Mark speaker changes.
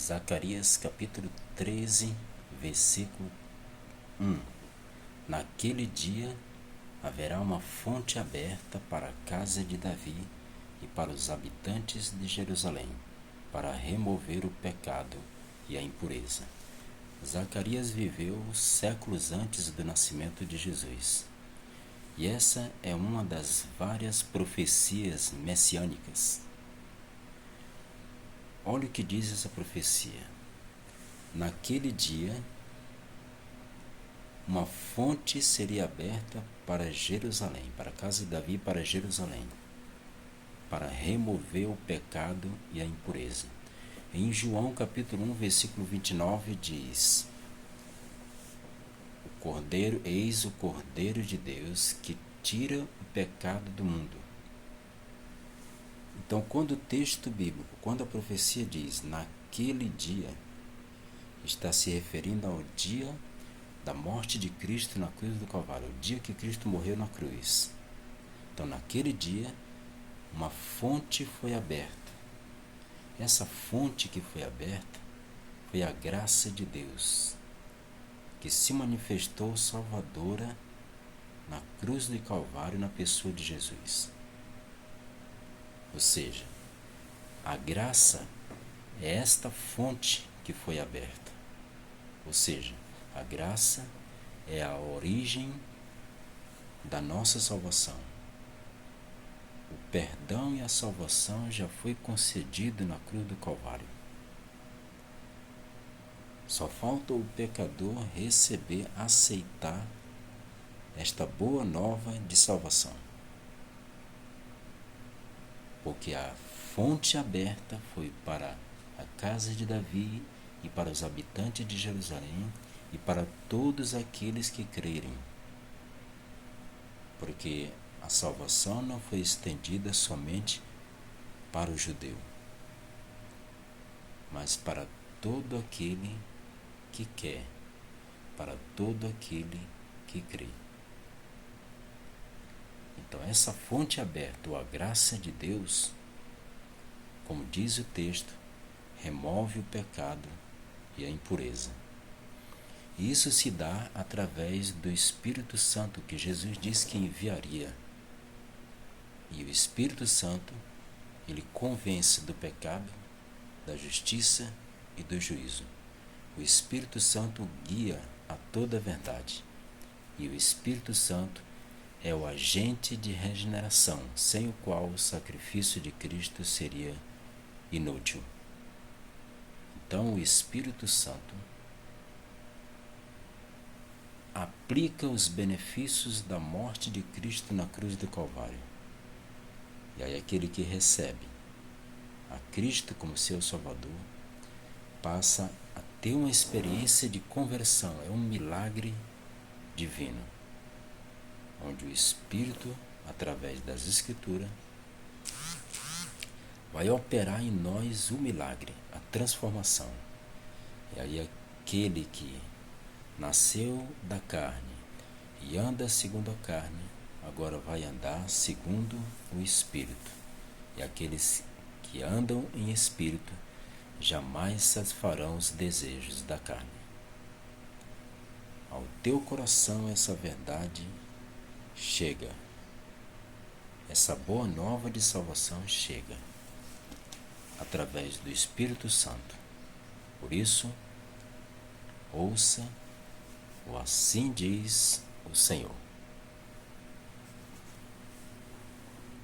Speaker 1: Zacarias capítulo 13, versículo 1. Naquele dia haverá uma fonte aberta para a casa de Davi e para os habitantes de Jerusalém, para remover o pecado e a impureza. Zacarias viveu séculos antes do nascimento de Jesus. E essa é uma das várias profecias messiânicas. Olha o que diz essa profecia. Naquele dia, uma fonte seria aberta para Jerusalém, para a casa de Davi, para Jerusalém, para remover o pecado e a impureza. Em João capítulo 1, versículo 29 diz: Eis o Cordeiro de Deus que tira o pecado do mundo. Então, quando o texto bíblico, quando a profecia diz naquele dia, está se referindo ao dia da morte de Cristo na cruz do Calvário, o dia que Cristo morreu na cruz. Então, naquele dia, uma fonte foi aberta. Essa fonte que foi aberta foi a graça de Deus, que se manifestou salvadora na cruz do Calvário na pessoa de Jesus. Ou seja, a graça é esta fonte que foi aberta. Ou seja, a graça é a origem da nossa salvação. O perdão e a salvação já foi concedido na cruz do Calvário. Só falta o pecador receber, aceitar esta boa nova de salvação. Porque a fonte aberta foi para a casa de Davi e para os habitantes de Jerusalém e para todos aqueles que crerem. Porque a salvação não foi estendida somente para o judeu, mas para todo aquele que quer, para todo aquele que crê. Então, essa fonte aberta, ou a graça de Deus, como diz o texto, remove o pecado e a impureza. E isso se dá através do Espírito Santo, que Jesus disse que enviaria. E o Espírito Santo, ele convence do pecado, da justiça e do juízo. O Espírito Santo guia a toda a verdade. E o Espírito Santo é o agente de regeneração, sem o qual o sacrifício de Cristo seria inútil. Então, o Espírito Santo aplica os benefícios da morte de Cristo na cruz do Calvário. E aí aquele que recebe a Cristo como seu Salvador passa a ter uma experiência de conversão. É um milagre divino, onde o Espírito, através das Escrituras, vai operar em nós o milagre, a transformação. E aí aquele que nasceu da carne e anda segundo a carne, agora vai andar segundo o Espírito. E aqueles que andam em Espírito jamais satisfarão os desejos da carne. Ao teu coração essa verdade chega. Essa boa nova de salvação chega através do Espírito Santo. Por isso, ouça o assim diz o Senhor.